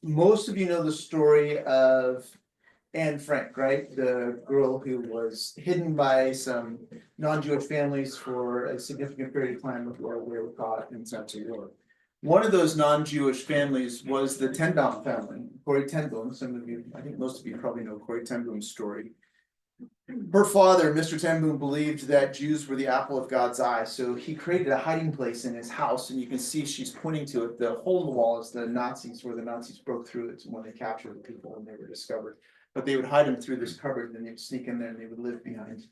most of you know the story of Anne Frank, right? The girl who was hidden by some non-Jewish families for a significant period of time before they were caught and sent to war. One of those non-Jewish families was the Ten Baum family, Corrie Ten Boom. Some of you, I think most of you probably know Corrie Ten Boom's story. Her father, Mr. Ten Boom, believed that Jews were the apple of God's eye, so he created a hiding place in his house, and you can see she's pointing to it. The hole in the wall is the Nazis, where the Nazis broke through it when they captured the people and they were discovered. But they would hide them through this cupboard, and they'd sneak in there, and they would live behind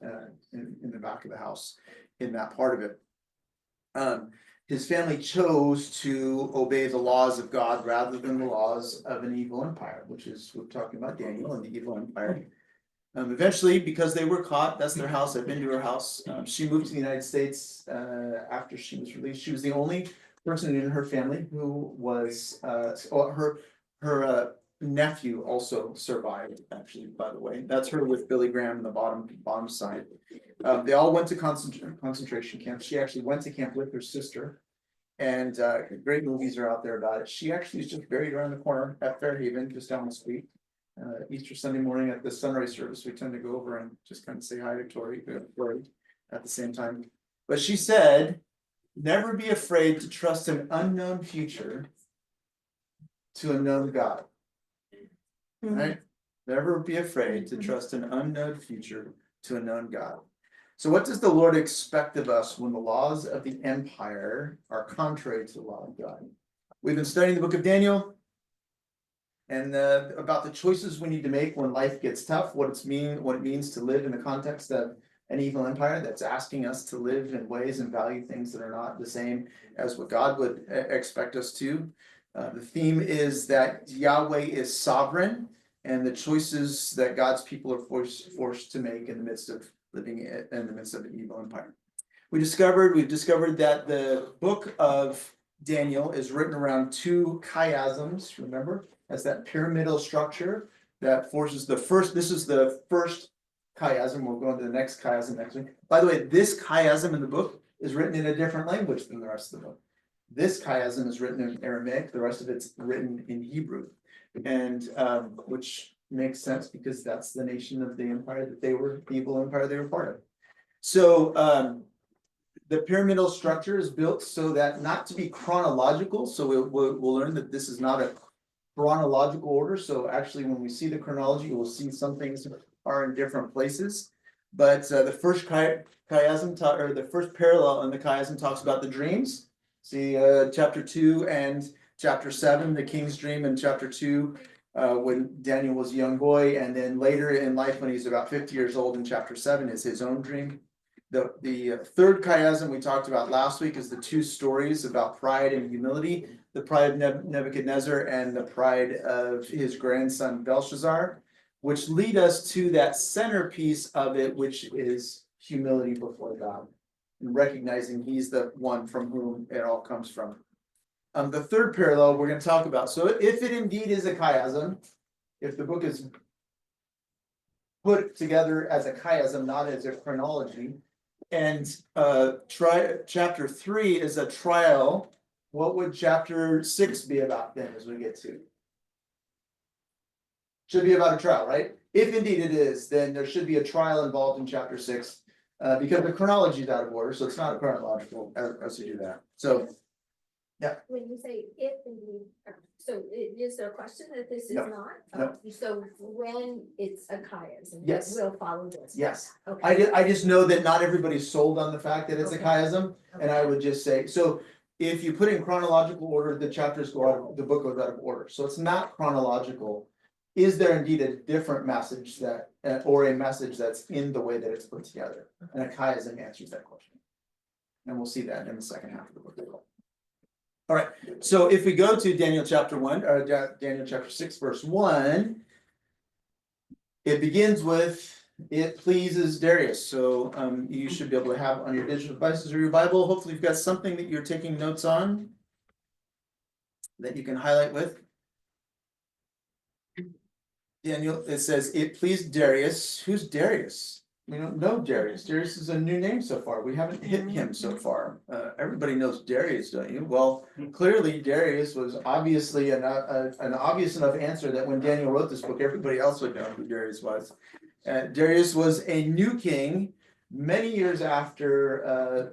in the back of the house in that part of it. His family chose to obey the laws of God rather than the laws of an evil empire, which is we're talking about Daniel and the evil empire. Eventually, because they were caught, that's their house. I've been to her house. She moved to the United States after she was released. She was the only person in her family who was her nephew also survived. Actually, by the way, that's her with Billy Graham in the bottom side. They all went to concentration camps. She actually went to camp with her sister, and great movies are out there about it. She actually is just buried around the corner at Fairhaven, just down the street. Easter Sunday morning at the sunrise service, we tend to go over and just kind of say hi to Tori at the same time. But she said, never be afraid to trust an unknown future to a known God. Right? Never be afraid to trust an unknown future to a known God. So what does the Lord expect of us when the laws of the empire are contrary to the law of God? We've been studying the book of Daniel. And about the choices we need to make when life gets tough, what it means to live in the context of an evil empire that's asking us to live in ways and value things that are not the same as what God would expect us to. The theme is that Yahweh is sovereign, and the choices that God's people are forced to make in the midst of living in the midst of an evil empire. We've discovered that the book of Daniel is written around two chiasms, remember? As that pyramidal structure that forces this is the first chiasm. We'll go into the next chiasm next week. By the way, this chiasm in the book is written in a different language than the rest of the book. This chiasm is written in Aramaic, the rest of it's written in Hebrew. And which makes sense because that's the nation of the empire that they were, the evil empire they were part of. So the pyramidal structure is built so that not to be chronological. So we'll learn that this is not a chronological order. So actually, when we see the chronology, we'll see some things are in different places. But the first chiasm, or the first parallel in the chiasm, talks about the dreams. See chapter 2 and chapter 7, the king's dream, in chapter 2, when Daniel was a young boy, and then later in life when he's about 50 years old in chapter 7 is his own dream. The third chiasm we talked about last week is the two stories about pride and humility, the pride of Nebuchadnezzar and the pride of his grandson Belshazzar, which lead us to that centerpiece of it, which is humility before God and recognizing he's the one from whom it all comes from. The third parallel we're going to talk about. So if it indeed is a chiasm, if the book is put together as a chiasm, not as a chronology, and chapter 3 is a trial, what would chapter 6 be about then as we get to? Should be about a trial, right? If indeed it is, then there should be a trial involved in chapter 6 because the chronology is out of order, so it's not chronological as we do that. So, yeah. When you say if indeed, so is there a question that this is No. not? No. So when it's a chiasm, Yes. we'll follow this. Yes. Okay. I just know that not everybody's sold on the fact that it's Okay. a chiasm, Okay. and I would just say, so if you put in chronological order, the chapters go out of, the book goes out of order. So it's not chronological. Is there indeed a different message that, or a message that's in the way that it's put together? And a chiasm answers that question. And we'll see that in the second half of the book. All right, so if we go to Daniel chapter 1, or Daniel chapter 6, verse 1, it begins with, it pleases Darius. So you should be able to have on your digital devices or your Bible. Hopefully you've got something that you're taking notes on that you can highlight with. Daniel, it says, it pleased Darius. Who's Darius? we don't know Darius. Darius is a new name so far. We haven't hit him so far. Everybody knows Darius, don't you? Well, clearly Darius was obviously an obvious enough answer that when Daniel wrote this book, everybody else would know who Darius was. Darius was a new king many years after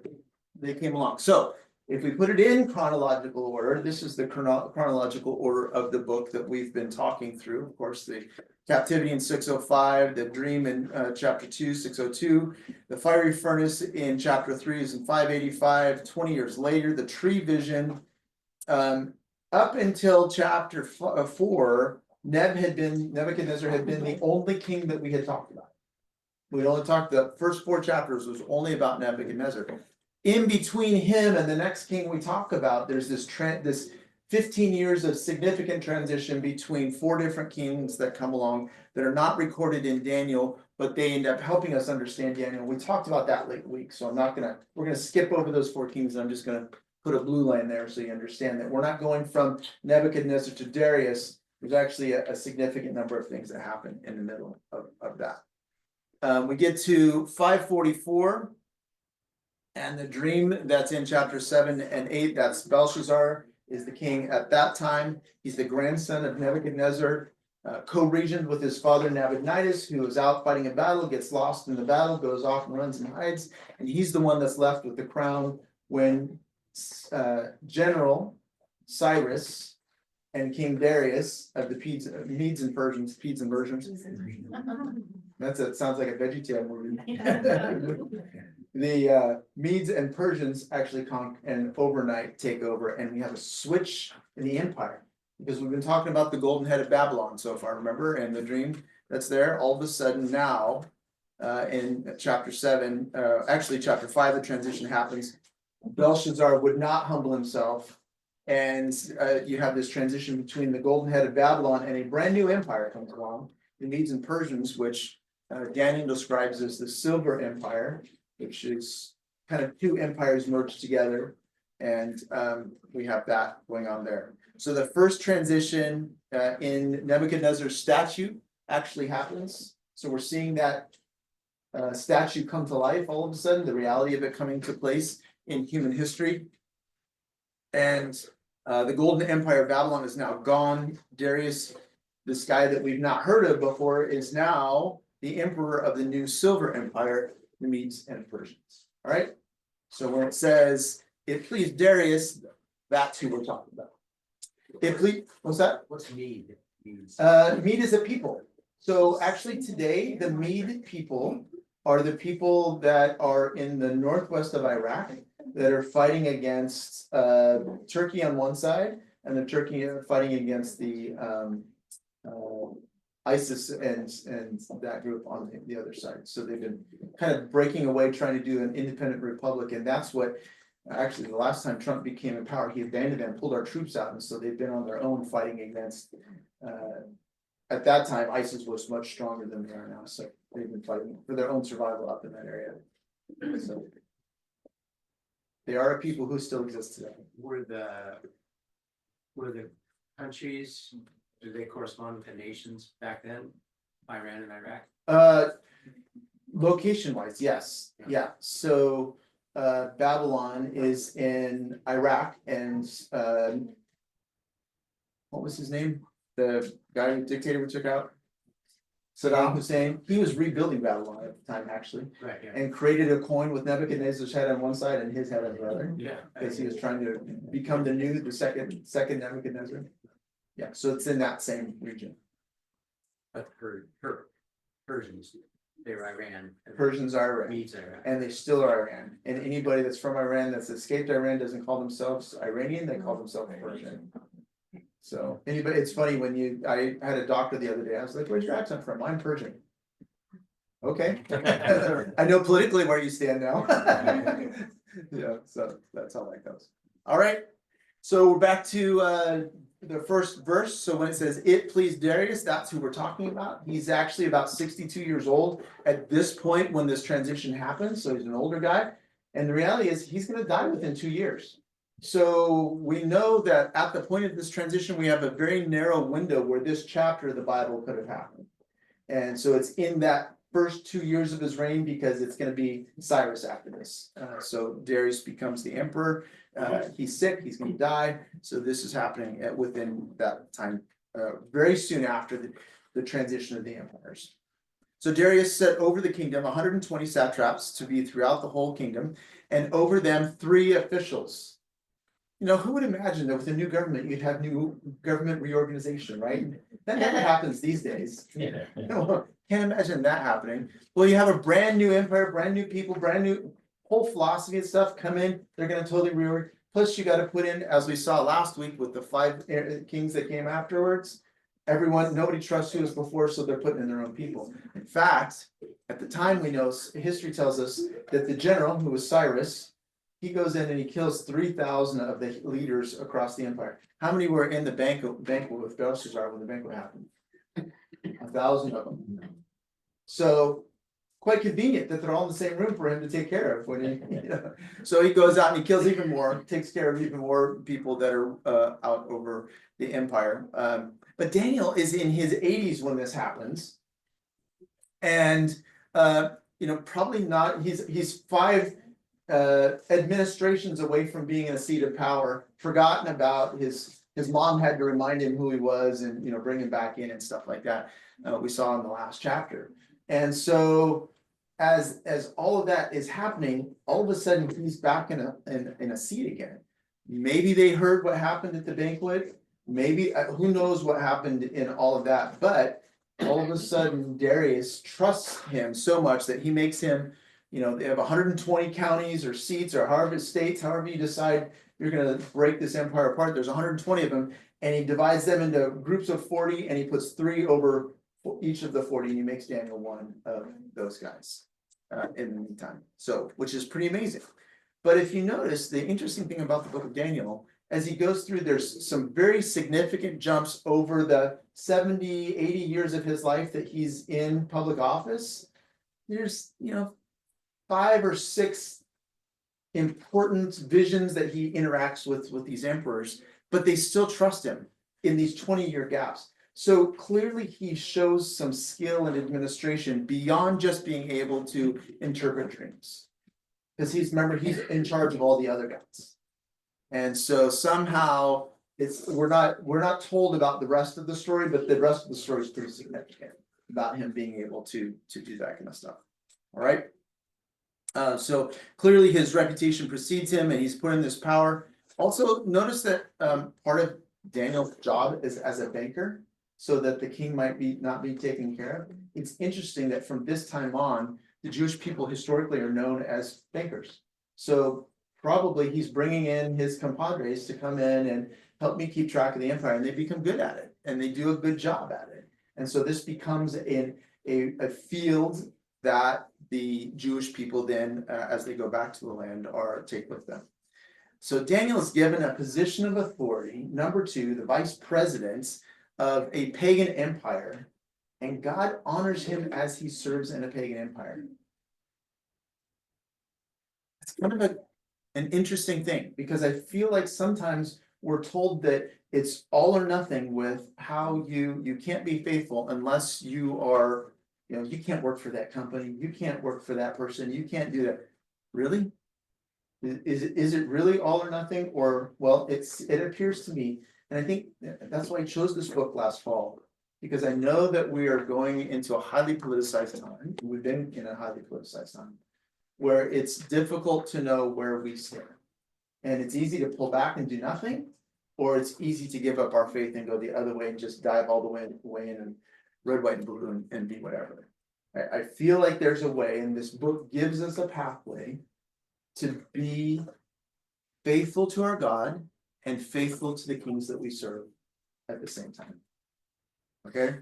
they came along. So if we put it in chronological order, this is the chronological order of the book that we've been talking through. Of course, the captivity in 605, the dream in chapter 2, 602, the fiery furnace in chapter 3 is in 585, 20 years later, the tree vision. Up until chapter 4, Nebuchadnezzar had been the only king that we had talked about. We only talked, the first 4 chapters was only about Nebuchadnezzar. In between him and the next king we talk about, there's this 15 years of significant transition between 4 different kings that come along that are not recorded in Daniel, but they end up helping us understand Daniel. We talked about that late week, so we're gonna skip over those 4 kings, and I'm just gonna put a blue line there so you understand that we're not going from Nebuchadnezzar to Darius. There's actually a significant number of things that happen in the middle of that. We get to 544. And the dream that's in chapter 7 and 8, that's Belshazzar is the king at that time. He's the grandson of Nebuchadnezzar, co-regent with his father Nabonidus, who is out fighting a battle, gets lost in the battle, goes off and runs and hides. And he's the one that's left with the crown when General Cyrus and King Darius of the Medes and Persians, sounds like a VeggieTale movie. The Medes and Persians actually come and overnight take over, and we have a switch in the empire because we've been talking about the golden head of Babylon so far, remember, and the dream that's there. All of a sudden now, in chapter 7, actually chapter 5, the transition happens. Belshazzar would not humble himself, and you have this transition between the golden head of Babylon and a brand new empire comes along, the Medes and Persians, which Daniel describes as the Silver Empire, which is kind of 2 empires merged together, and we have that going on there. So the first transition in Nebuchadnezzar's statue actually happens. So we're seeing that statue come to life all of a sudden, the reality of it coming to place in human history. And the golden empire of Babylon is now gone. Darius, this guy that we've not heard of before, is now the emperor of the new Silver Empire, the Medes and Persians. All right. So when it says it pleased Darius, that's who we're talking about. What's that? What's Mede? Mede is a people. So actually today, the Mede people are the people that are in the northwest of Iraq that are fighting against Turkey on one side, and the Turkey are fighting against the ISIS and that group on the other side. So they've been kind of breaking away, trying to do an independent republic, and that's what actually the last time Trump became in power, he abandoned them, pulled our troops out, and so they've been on their own fighting against. At that time, ISIS was much stronger than they are now, so they've been fighting for their own survival up in that area. So they are a people who still exist today. Were the countries, do they correspond to nations back then? Iran and Iraq? Location wise, yes. Yeah. So Babylon is in Iraq, and what was his name? The guy, the dictator we took out? Saddam Hussein. He was rebuilding Babylon at the time, actually. Right, yeah. And created a coin with Nebuchadnezzar's head on one side and his head on the other. Yeah. Because he was trying to become the second Nebuchadnezzar. Yeah, so it's in that same region. But Persians, they were Iran. Persians are Iran. Medes are Iraq. And they still are Iran. And anybody that's from Iran that's escaped Iran doesn't call themselves Iranian, they call themselves Persian. So anybody, it's funny when I had a doctor the other day, I was like, where's your accent from? I'm Persian. Okay. I know politically where you stand now. Yeah, so that's how that goes. All right. So we're back to the first verse. So when it says it pleased Darius, that's who we're talking about. He's actually about 62 years old at this point when this transition happens. So he's an older guy. And the reality is he's going to die within 2 years. So we know that at the point of this transition, we have a very narrow window where this chapter of the Bible could have happened. And so it's in that first 2 years of his reign because it's gonna be Cyrus after this. So Darius becomes the emperor, he's sick, he's gonna die, so this is happening within that time, very soon after the transition of the empires. So Darius set over the kingdom 120 satraps to be throughout the whole kingdom, and over them 3 officials. Who would imagine that with a new government, you'd have new government reorganization, right? That never happens these days. Can't imagine that happening. Well, you have a brand new empire, brand new people, brand new whole philosophy and stuff come in, they're gonna totally reorg. Plus, you gotta put in, as we saw last week with the 5 kings that came afterwards. Nobody trusts who was before, so they're putting in their own people. In fact, at the time we know, history tells us that the general, who was Cyrus, he goes in and he kills 3,000 of the leaders across the empire. How many were in the banquet with Belshazzar when the banquet happened? 1,000 of them. So quite convenient that they're all in the same room for him to take care of when he, So he goes out and he kills even more, takes care of even more people that are out over the empire. But Daniel is in his 80s when this happens. And probably not, he's 5 administrations away from being in a seat of power, forgotten about his mom had to remind him who he was and bring him back in and stuff like that. We saw in the last chapter. And so as all of that is happening, all of a sudden he's back in a seat again. Maybe they heard what happened at the banquet, maybe who knows what happened in all of that, but all of a sudden Darius trusts him so much that he makes him, they have 120 counties or seats or however states, however you decide you're gonna break this empire apart, there's 120 of them, and he divides them into groups of 40 and he puts 3 over each of the 40 and he makes Daniel one of those guys in the meantime. So, which is pretty amazing. But if you notice, the interesting thing about the book of Daniel, as he goes through, there's some very significant jumps over the 70, 80 years of his life that he's in public office. There's, 5 or 6 important visions that he interacts with these emperors, but they still trust him in these 20-year gaps. So clearly he shows some skill in administration beyond just being able to interpret dreams. Because he's in charge of all the other guys. And so somehow we're not told about the rest of the story, but the rest of the story is pretty significant about him being able to do that kind of stuff. All right. So clearly his reputation precedes him and he's put in this power. Also notice that part of Daniel's job is as a banker, so that the king might not be taken care of. It's interesting that from this time on, the Jewish people historically are known as bankers. So probably he's bringing in his compadres to come in and help me keep track of the empire, and they become good at it and they do a good job at it. And so this becomes a field that the Jewish people then, as they go back to the land, take with them. So Daniel is given a position of authority, number 2, the vice president of a pagan empire, and God honors him as he serves in a pagan empire. It's kind of an interesting thing, because I feel like sometimes we're told that it's all or nothing with how you can't be faithful unless you are, you can't work for that company, you can't work for that person, you can't do that. Really? Is it really all or nothing? Or, well, it appears to me, and I think that's why I chose this book last fall, because I know that we are going into a highly politicized time. We've been in a highly politicized time where it's difficult to know where we stand. And it's easy to pull back and do nothing, or it's easy to give up our faith and go the other way and just dive all the way in and red, white, and blue and be whatever. I feel like there's a way, and this book gives us a pathway to be faithful to our God and faithful to the kings that we serve at the same time. Okay?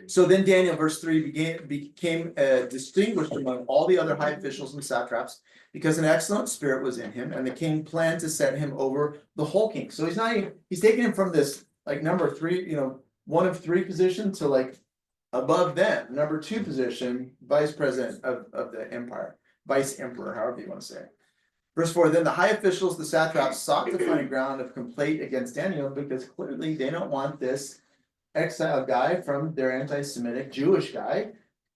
So then Daniel, verse 3, became distinguished among all the other high officials and satraps because an excellent spirit was in him, and the king planned to set him over the whole king. So he's taking him from this number 3, 1 of 3 position to above them, number 2 position, vice president of the empire, vice emperor, however you want to say it. Verse 4, then the high officials, the satraps, sought to find a ground of complaint against Daniel because clearly they don't want this exiled guy from their anti-Semitic Jewish guy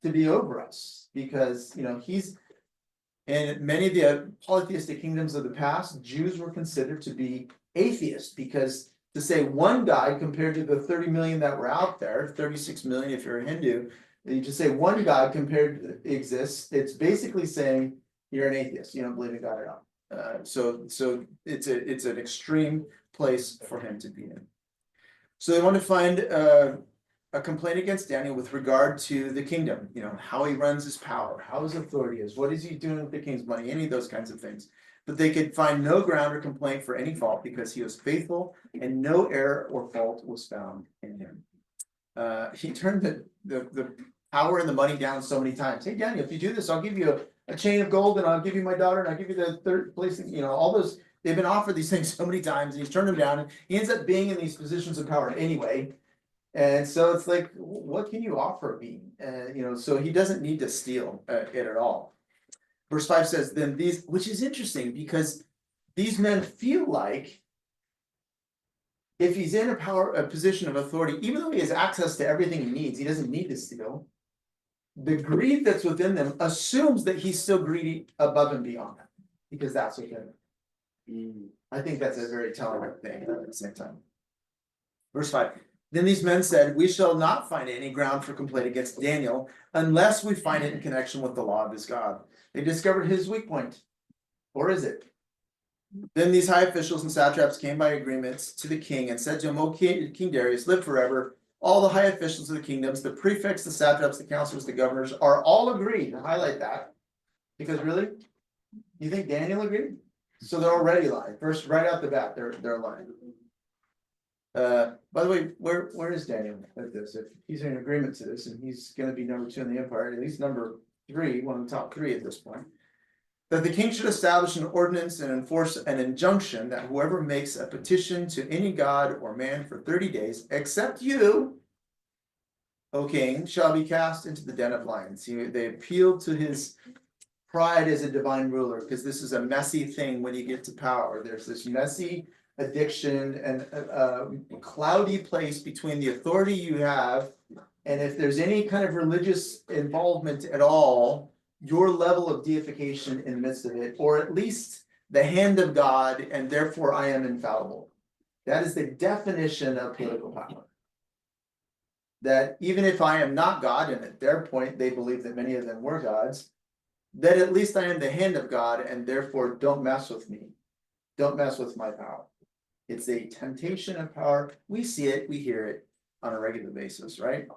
to be over us, because, he's. In many of the polytheistic kingdoms of the past, Jews were considered to be atheists, because to say one God compared to the 30 million that were out there, 36 million if you're a Hindu, you just say one God compared exists, it's basically saying you're an atheist, you don't believe in God at all. So it's an extreme place for him to be in. So they want to find a complaint against Daniel with regard to the kingdom, how he runs his power, how his authority is, what is he doing with the king's money, any of those kinds of things. But they could find no ground or complaint for any fault, because he was faithful and no error or fault was found in him. He turned the power and the money down so many times. Hey, Daniel, if you do this, I'll give you a chain of gold, and I'll give you my daughter, and I'll give you the third place, all those. They've been offered these things so many times, and he's turned them down, and he ends up being in these positions of power anyway. And so it's like, what can you offer me? So he doesn't need to steal it at all. Verse 5 says, then these, which is interesting, because these men feel like if he's in a position of authority, even though he has access to everything he needs, he doesn't need to steal. The greed that's within them assumes that he's still greedy above and beyond that, because that's within him. I think that's a very telling thing at the same time. Verse 5. Then these men said, we shall not find any ground for complaint against Daniel unless we find it in connection with the law of his God. They discovered his weak point. Or is it? Then these high officials and satraps came by agreements to the king and said to him, O King Darius, live forever. All the high officials of the kingdoms, the prefects, the satraps, the counselors, the governors are all agreed. I highlight that. Because really? You think Daniel agreed? So they're already lying. First, right out the bat, they're lying. By the way, where is Daniel at this? If he's in agreement to this, and he's going to be number 2 in the empire, at least number 3, one of the top 3 at this point, that the king should establish an ordinance and enforce an injunction that whoever makes a petition to any god or man for 30 days, except you, O king, shall be cast into the den of lions. They appealed to his pride as a divine ruler, because this is a messy thing when you get to power. There's this messy addiction and a cloudy place between the authority you have, and if there's any kind of religious involvement at all, your level of deification in the midst of it, or at least the hand of God, and therefore I am infallible. That is the definition of political power. That even if I am not God, and at their point they believe that many of them were gods, that at least I am the hand of God, and therefore don't mess with me. Don't mess with my power. It's a temptation of power. We see it, we hear it on a regular basis, right?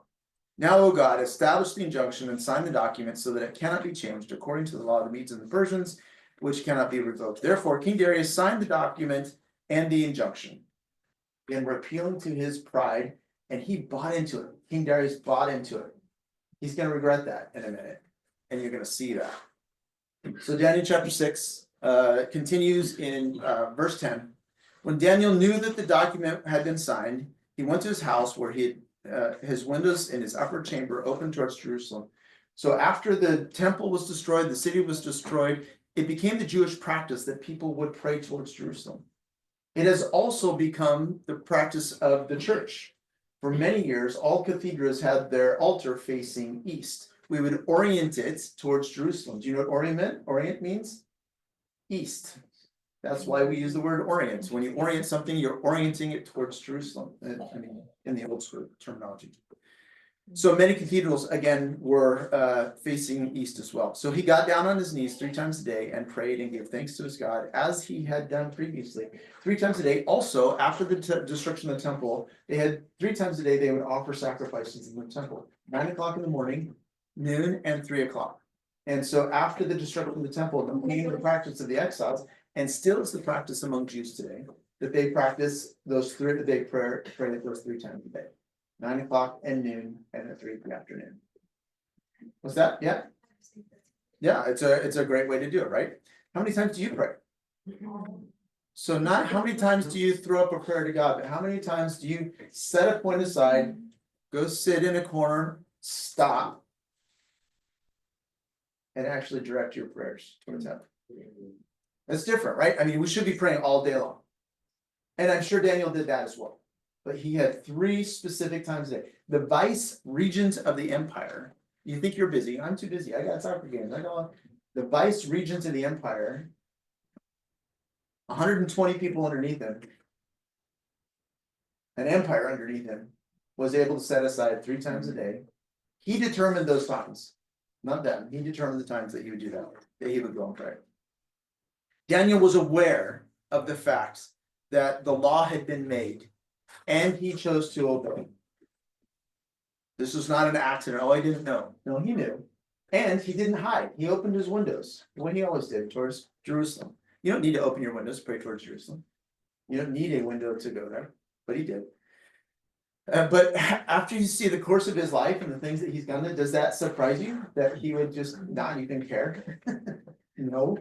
Now, O God, establish the injunction and sign the document so that it cannot be changed according to the law of the Medes and the Persians, which cannot be revoked. Therefore, King Darius signed the document and the injunction. And we're appealing to his pride, and he bought into it. King Darius bought into it. He's going to regret that in a minute, and you're going to see that. So Daniel chapter 6 continues in verse 10. When Daniel knew that the document had been signed, he went to his house where he had his windows in his upper chamber open towards Jerusalem. So after the temple was destroyed, the city was destroyed, it became the Jewish practice that people would pray towards Jerusalem. It has also become the practice of the church. For many years, all cathedrals had their altar facing east. We would orient it towards Jerusalem. Do you know what orient means? East. That's why we use the word orient. When you orient something, you're orienting it towards Jerusalem. I mean, in the old school terminology. So many cathedrals, again, were facing east as well. So he got down on his knees 3 times a day and prayed and gave thanks to his God, as he had done previously. 3 times a day. Also, after the destruction of the temple, they had 3 times a day they would offer sacrifices in the temple. 9 o'clock in the morning, noon, and 3 o'clock. And so after the destruction of the temple, it became the practice of the exiles, and still is the practice among Jews today, that they practice those 3 a day prayer, pray those 3 times a day. 9 o'clock and noon, and at 3 in the afternoon. What's that? Yeah. Yeah, it's a great way to do it, right? How many times do you pray? So not how many times do you throw up a prayer to God, but how many times do you set a point aside, go sit in a corner, stop, and actually direct your prayers towards heaven? That's different, right? I mean, we should be praying all day long. And I'm sure Daniel did that as well. But he had 3 specific times a day. The vice regent of the empire you think you're busy, I'm too busy, I got soccer games, I got the vice regent of the empire. 120 people underneath him. An empire underneath him was able to set aside 3 times a day. He determined those times, not them. He determined the times that he would do that he would go and pray. Daniel was aware of the fact that the law had been made, and he chose to obey. This was not an accident. Oh, I didn't know. No, he knew. And he didn't hide. He opened his windows, the way he always did, towards Jerusalem. You don't need to open your windows to pray towards Jerusalem. You don't need a window to go there, but he did. But after you see the course of his life and the things that he's done, does that surprise you that he would just not even care? No.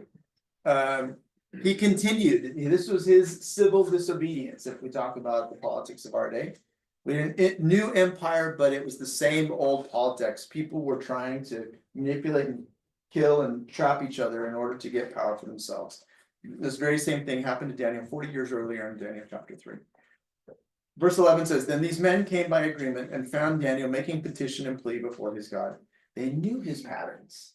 He continued. This was his civil disobedience. If we talk about the politics of our day, we had a new empire, but it was the same old politics. People were trying to manipulate and kill and trap each other in order to get power for themselves. This very same thing happened to Daniel 40 years earlier in Daniel chapter 3. Verse 11 says, then these men came by agreement and found Daniel making petition and plea before his God. They knew his patterns.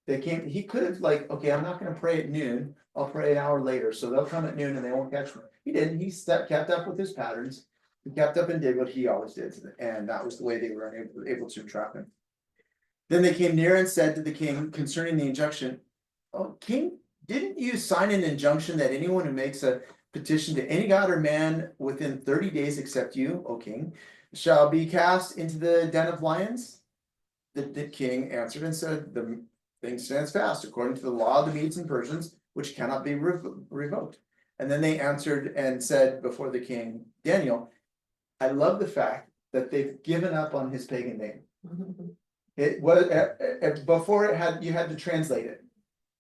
He could have okay, I'm not going to pray at noon. I'll pray an hour later. So they'll come at noon and they won't catch me. He didn't. He kept up with his patterns. He kept up and did what he always did. And that was the way they were able to trap him. Then they came near and said to the king concerning the injunction, oh, king, didn't you sign an injunction that anyone who makes a petition to any god or man within 30 days except you, O king, shall be cast into the den of lions? The king answered and said, the thing stands fast according to the law of the Medes and Persians, which cannot be revoked. And then they answered and said before the king, Daniel, I love the fact that they've given up on his pagan name. It was before you had to translate it.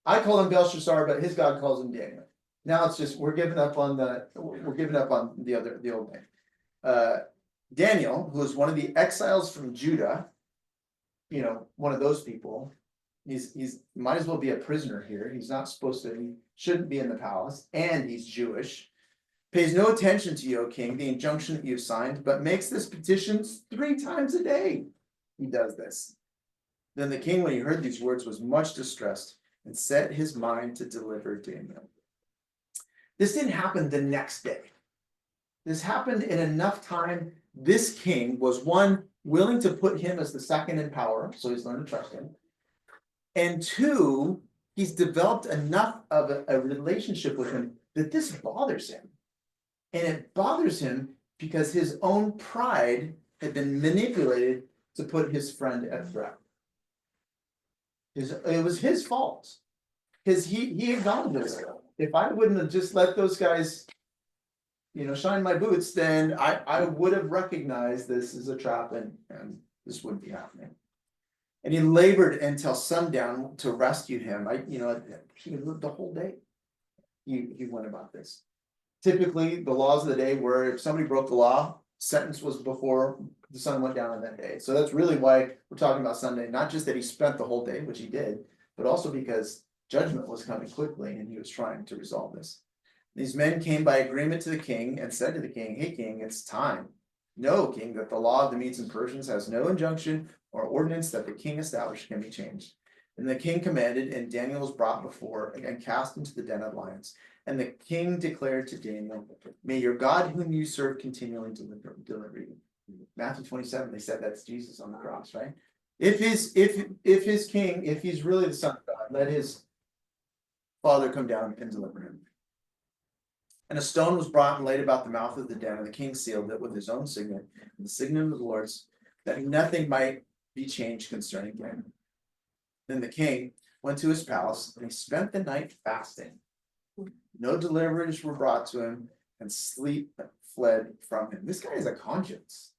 I call him Belshazzar, but his God calls him Daniel. Now it's just we're giving up on the old name. Daniel, who is one of the exiles from Judah, one of those people, he's might as well be a prisoner here. He's not supposed to, he shouldn't be in the palace, and he's Jewish. Pays no attention to you, O king, the injunction that you've signed, but makes this petition 3 times a day. He does this. Then the king, when he heard these words, was much distressed and set his mind to deliver Daniel. This didn't happen the next day. This happened in enough time. This king was one, willing to put him as the second in power, so he's learned to trust him. And 2, he's developed enough of a relationship with him that this bothers him. And it bothers him because his own pride had been manipulated to put his friend at threat. It was his fault. Because he acknowledged this. If I wouldn't have just let those guys, shine my boots, then I would have recognized this as a trap and this wouldn't be happening. And he labored until sundown to rescue him. He lived the whole day. He went about this. Typically, the laws of the day were if somebody broke the law, sentence was before the sun went down on that day. So that's really why we're talking about Sunday. Not just that he spent the whole day, which he did, but also because judgment was coming quickly and he was trying to resolve this. These men came by agreement to the king and said to the king, hey king, it's time. Know, king, that the law of the Medes and Persians has no injunction or ordinance that the king established can be changed. And the king commanded, and Daniel was brought before and cast into the den of lions. And the king declared to Daniel, may your God whom you serve continually deliver you. Matthew 27, they said that's Jesus on the cross, right? If his king, if he's really the son of God, let his Father come down and deliver him. And a stone was brought and laid about the mouth of the den, and the king sealed it with his own signet, the signet of the Lord's, that nothing might be changed concerning him. Then the king went to his palace, and he spent the night fasting. No deliverers were brought to him, and sleep fled from him. This guy has a conscience.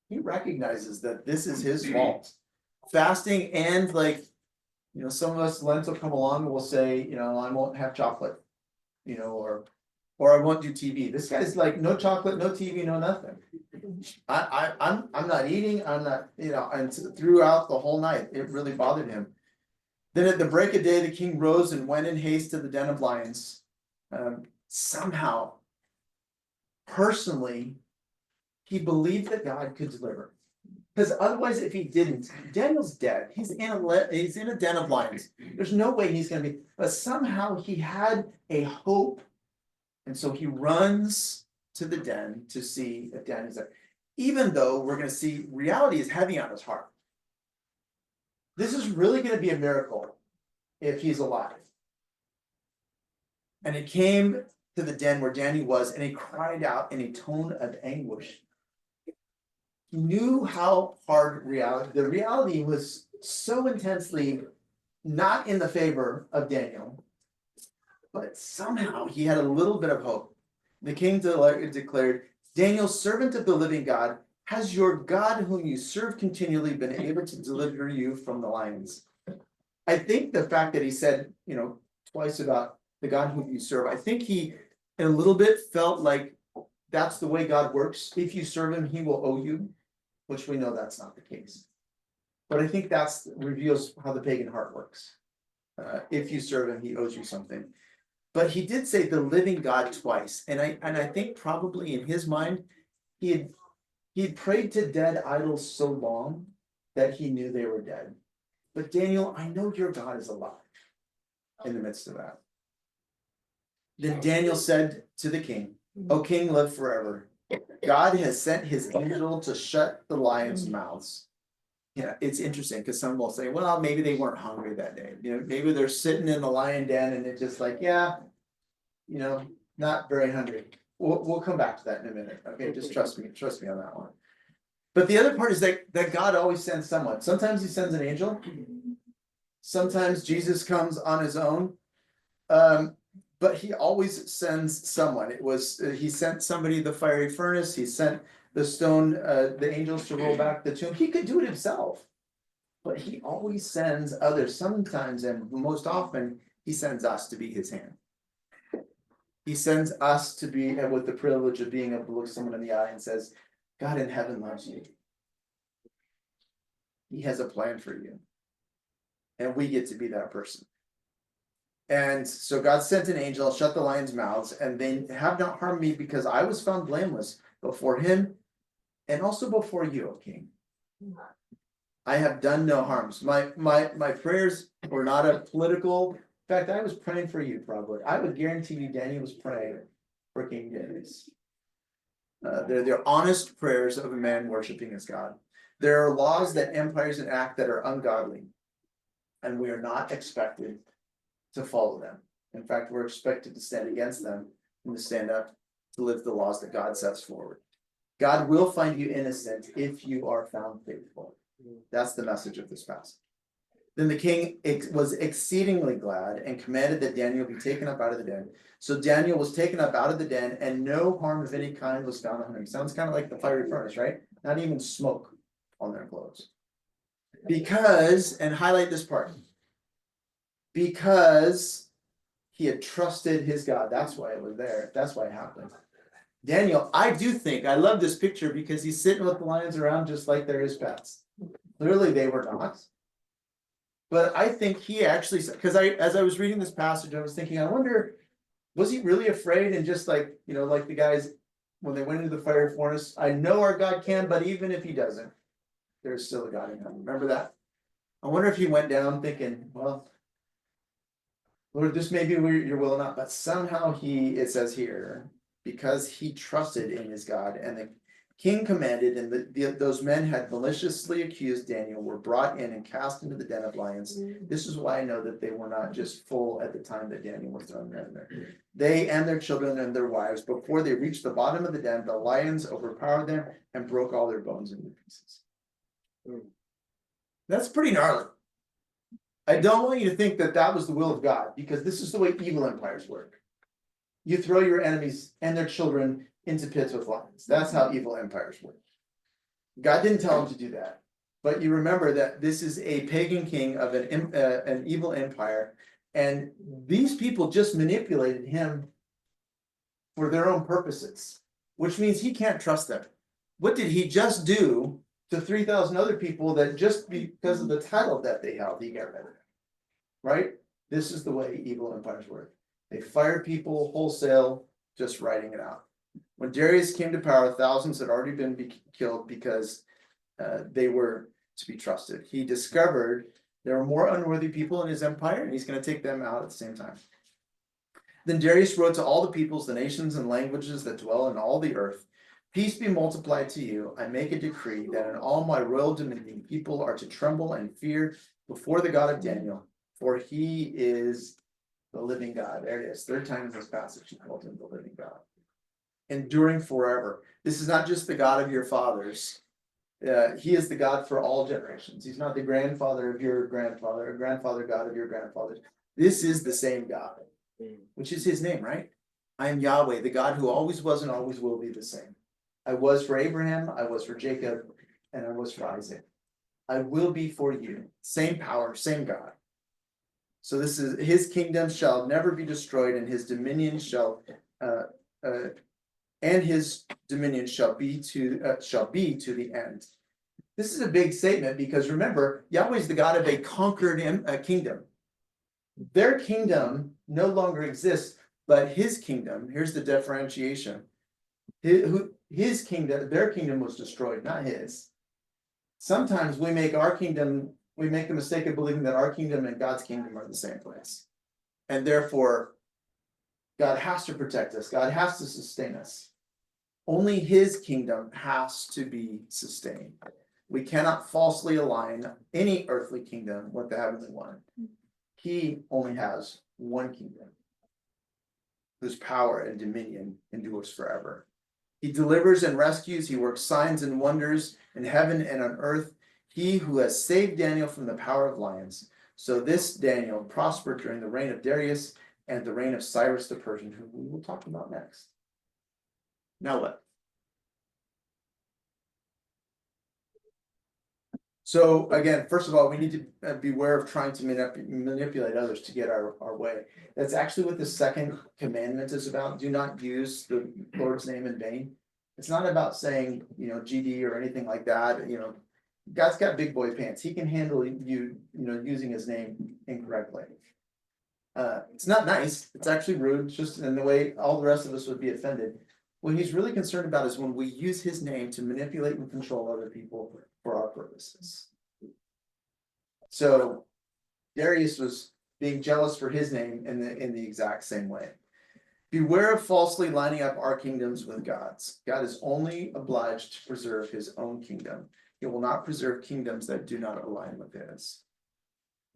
He recognizes that this is his fault. Fasting and some of us Lent will come along and we'll say, I won't have chocolate, or I won't do TV. This guy's like, no chocolate, no TV, no nothing. I'm not eating, I'm not, and throughout the whole night, it really bothered him. Then at the break of day, the king rose and went in haste to the den of lions. Somehow, personally, he believed that God could deliver. Because otherwise, if he didn't, Daniel's dead. He's in a den of lions. There's no way he's gonna be, but somehow he had a hope. And so he runs to the den to see if Daniel's there. Even though we're gonna see reality is heavy on his heart. This is really gonna be a miracle if he's alive. And it came to the den where Daniel was, and he cried out in a tone of anguish. He knew how hard the reality was so intensely not in the favor of Daniel, but somehow he had a little bit of hope. The king declared, Daniel, servant of the living God, has your God whom you serve continually been able to deliver you from the lions? I think the fact that he said, twice about the God whom you serve, I think he a little bit felt like that's the way God works. If you serve him, he will owe you, which we know that's not the case. But I think that's reveals how the pagan heart works. If you serve him, he owes you something. But he did say the living God twice, and I think probably in his mind, he had prayed to dead idols so long that he knew they were dead. But Daniel, I know your God is alive in the midst of that. Then Daniel said to the king, O king, live forever. God has sent his angel to shut the lions' mouths. Yeah, it's interesting because some will say, well, maybe they weren't hungry that day. Maybe they're sitting in the lion den and it's just like, yeah, not very hungry. We'll come back to that in a minute. Okay, just trust me on that one. But the other part is that God always sends someone. Sometimes he sends an angel. Sometimes Jesus comes on his own. But he always sends someone. He sent somebody the fiery furnace. He sent the stone, the angels to roll back the tomb. He could do it himself, but he always sends others. Sometimes, and most often, he sends us to be his hand. He sends us to be with the privilege of being able to look someone in the eye and says, God in heaven loves you. He has a plan for you. And we get to be that person. And so God sent an angel, shut the lions' mouths, and they have not harmed me because I was found blameless before him and also before you, O king. I have done no harms. My prayers were not a political. In fact, I was praying for you probably. I would guarantee you Daniel was praying for King Darius. They're honest prayers of a man worshiping his God. There are laws that empires enact that are ungodly, and we are not expected to follow them. In fact, we're expected to stand against them and to stand up to live the laws that God sets forward. God will find you innocent if you are found faithful. That's the message of this passage. Then the king was exceedingly glad and commanded that Daniel be taken up out of the den. So Daniel was taken up out of the den, and no harm of any kind was found on him. Sounds kind of like the fiery furnace, right? Not even smoke on their clothes. Because, and highlight this part, because he had trusted his God. That's why it was there. That's why it happened. Daniel, I do think, I love this picture because he's sitting with the lions around just like they're his pets. Clearly they were not. But I think he actually, because as I was reading this passage, I was thinking, I wonder, was he really afraid? And just like, like the guys, when they went into the fiery furnace, I know our God can, but even if he doesn't, there's still a God in heaven. Remember that? I wonder if he went down thinking, well, Lord, this may be your will or not, but somehow it says here, because he trusted in his God, and the king commanded, and those men had maliciously accused Daniel, were brought in and cast into the den of lions. This is why I know that they were not just full at the time that Daniel was thrown in there. They and their children and their wives, before they reached the bottom of the den, the lions overpowered them and broke all their bones into pieces. That's pretty gnarly. I don't want you to think that that was the will of God, because this is the way evil empires work. You throw your enemies and their children into pits with lions. That's how evil empires work. God didn't tell him to do that. But you remember that this is a pagan king of an evil empire, and these people just manipulated him for their own purposes, which means he can't trust them. What did he just do to 3,000 other people that just because of the title that they held, he got rid of them? Right? This is the way evil empires work. They fire people wholesale, just writing it out. When Darius came to power, thousands had already been killed because they were to be trusted. He discovered there were more unworthy people in his empire, and he's going to take them out at the same time. Then Darius wrote to all the peoples, the nations, and languages that dwell in all the earth. Peace be multiplied to you. I make a decree that in all my royal dominion people are to tremble and fear before the God of Daniel, for he is the living God. There it is. Third time in this passage, he called him the living God. Enduring forever. This is not just the God of your fathers. He is the God for all generations. He's not the grandfather of your grandfather, or grandfather God of your grandfathers. This is the same God, which is his name, right? I am Yahweh, the God who always was and always will be the same. I was for Abraham, I was for Jacob, and I was for Isaac. I will be for you. Same power, same God. So this is his kingdom shall never be destroyed, and his dominion shall be to the end. This is a big statement because remember, Yahweh is the God of a conquered kingdom. Their kingdom no longer exists, but his kingdom, here's the differentiation. His kingdom, their kingdom was destroyed, not his. Sometimes we make the mistake of believing that our kingdom and God's kingdom are the same place. And therefore, God has to protect us. God has to sustain us. Only his kingdom has to be sustained. We cannot falsely align any earthly kingdom with the heavenly one. He only has one kingdom, whose power and dominion endures forever. He delivers and rescues. He works signs and wonders in heaven and on earth. He who has saved Daniel from the power of lions. So this Daniel prospered during the reign of Darius and the reign of Cyrus the Persian, who we will talk about next. Now what? So again, first of all, we need to beware of trying to manipulate others to get our way. That's actually what the second commandment is about. Do not use the Lord's name in vain. It's not about saying, GD or anything like that. God's got big boy pants. He can handle you, using his name incorrectly. It's not nice. It's actually rude. It's just in the way all the rest of us would be offended. What he's really concerned about is when we use his name to manipulate and control other people for our purposes. So Darius was being jealous for his name in the exact same way. Beware of falsely lining up our kingdoms with God's. God is only obliged to preserve his own kingdom. He will not preserve kingdoms that do not align with his.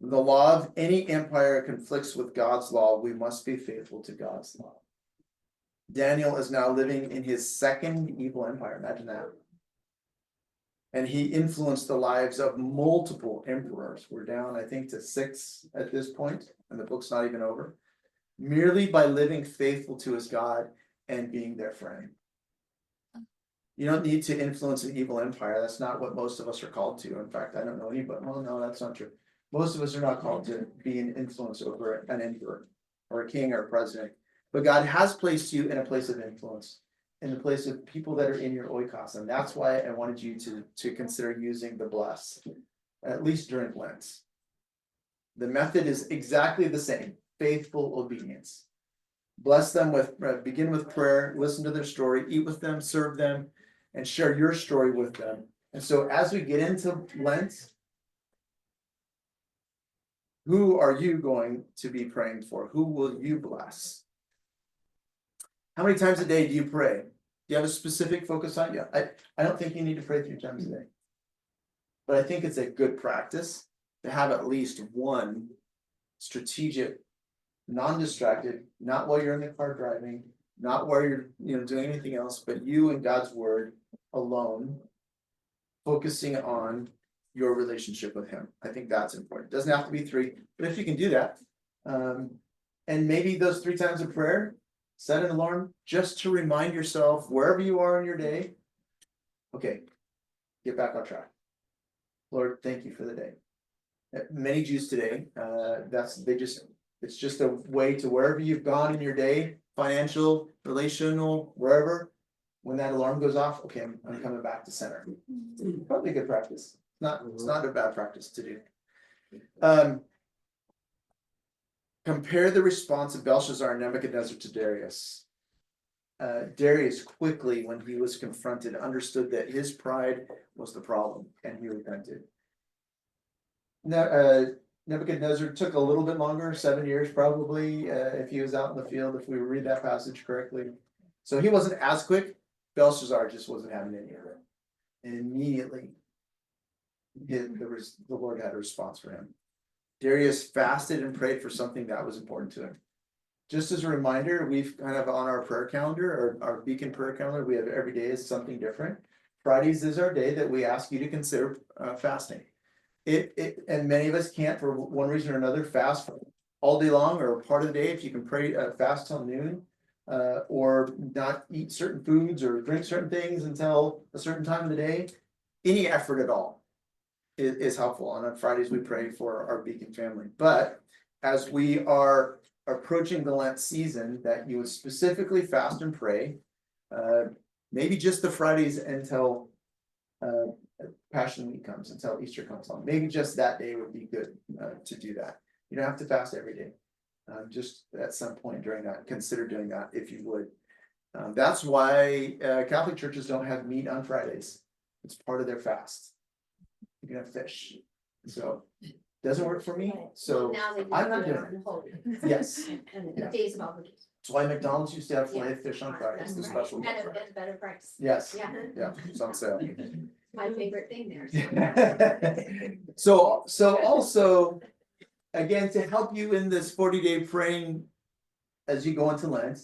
The law of any empire conflicts with God's law. We must be faithful to God's law. Daniel is now living in his second evil empire. Imagine that. And he influenced the lives of multiple emperors. We're down, I think, to 6 at this point, and the book's not even over. Merely by living faithful to his God and being their friend. You don't need to influence an evil empire. That's not what most of us are called to. In fact, I don't know anybody. Well, no, that's not true. Most of us are not called to be an influence over an emperor or a king or a president. But God has placed you in a place of influence, in the place of people that are in your oikos. And that's why I wanted you to consider using the bless, at least during Lent. The method is exactly the same, faithful obedience. Bless them begin with prayer, listen to their story, eat with them, serve them, and share your story with them. And so as we get into Lent, who are you going to be praying for? Who will you bless? How many times a day do you pray? Do you have a specific focus on it? Yeah, I don't think you need to pray 3 times a day. But I think it's a good practice to have at least one strategic, non-distracted, not while you're in the car driving, not while you're doing anything else, but you and God's word alone, focusing on your relationship with him. I think that's important. It doesn't have to be 3, but if you can do that, and maybe those 3 times of prayer, set an alarm just to remind yourself wherever you are in your day. Okay, get back on track. Lord, thank you for the day. Many Jews today, it's just a way to wherever you've gone in your day, financial, relational, wherever, when that alarm goes off, okay, I'm coming back to center. Probably a good practice. It's not a bad practice to do. Compare the response of Belshazzar and Nebuchadnezzar to Darius. Darius quickly, when he was confronted, understood that his pride was the problem, and he repented. Nebuchadnezzar took a little bit longer, 7 years probably, if he was out in the field, if we read that passage correctly. So he wasn't as quick. Belshazzar just wasn't having any of it. And immediately, the Lord had a response for him. Darius fasted and prayed for something that was important to him. Just as a reminder, we've kind of on our prayer calendar, or our beacon prayer calendar, we have every day is something different. Fridays is our day that we ask you to consider fasting. And many of us can't, for one reason or another, fast all day long or part of the day. If you can pray fast till noon, or not eat certain foods or drink certain things until a certain time of the day, any effort at all is helpful. And on Fridays we pray for our beacon family. But as we are approaching the Lent season, that you would specifically fast and pray, maybe just the Fridays until Passion Week comes, until Easter comes on. Maybe just that day would be good to do that. You don't have to fast every day. Just at some point during that, consider doing that if you would. That's why Catholic churches don't have meat on Fridays. It's part of their fast. You can have fish. So doesn't work for me. So Now they do I'm not it doing on Holy. yes. And Yeah. days of obligations. That's why McDonald's used to have filet Yeah. fish on Fridays, the That's right. special. And a better price. Yes, Yeah, yeah, it's on sale. my favorite thing there. So also, again, to help you in this 40-day praying as you go into Lent,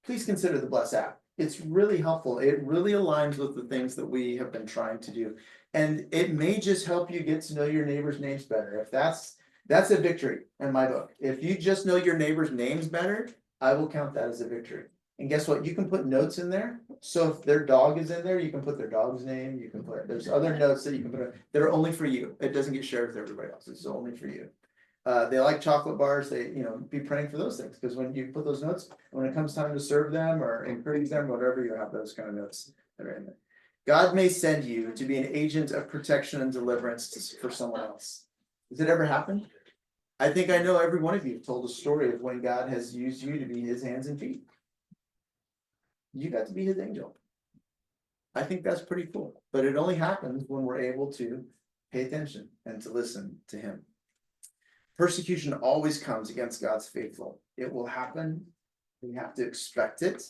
please consider the Bless app. It's really helpful. It really aligns with the things that we have been trying to do. And it may just help you get to know your neighbors' names better. If that's a victory in my book. If you just know your neighbors' names better, I will count that as a victory. And guess what? You can put notes in there. So if their dog is in there, you can put their dog's name. You can put, there's other notes that you can put that are only for you. It doesn't get shared with everybody else. It's only for you. They like chocolate bars. They, be praying for those things, because when you put those notes, when it comes time to serve them or encourage them, whatever, you have those kind of notes that are in there. God may send you to be an agent of protection and deliverance for someone else. Has it ever happened? I think I know every one of you have told a story of when God has used you to be his hands and feet. You got to be his angel. I think that's pretty cool, but it only happens when we're able to pay attention and to listen to him. Persecution always comes against God's faithful. It will happen. We have to expect it.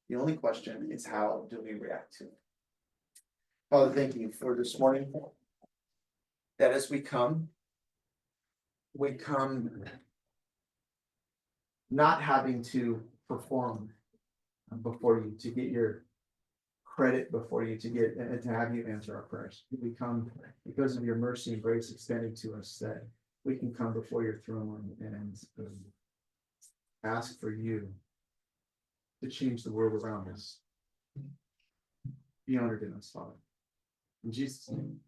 The only question is, how do we react to it? Father, thank you for this morning. That as we come not having to perform before you, to get your credit before you, to get and to have you answer our prayers. We come because of your mercy and grace extended to us, that we can come before your throne and ask for you to change the world around us. Be honored in us, Father. In Jesus' name.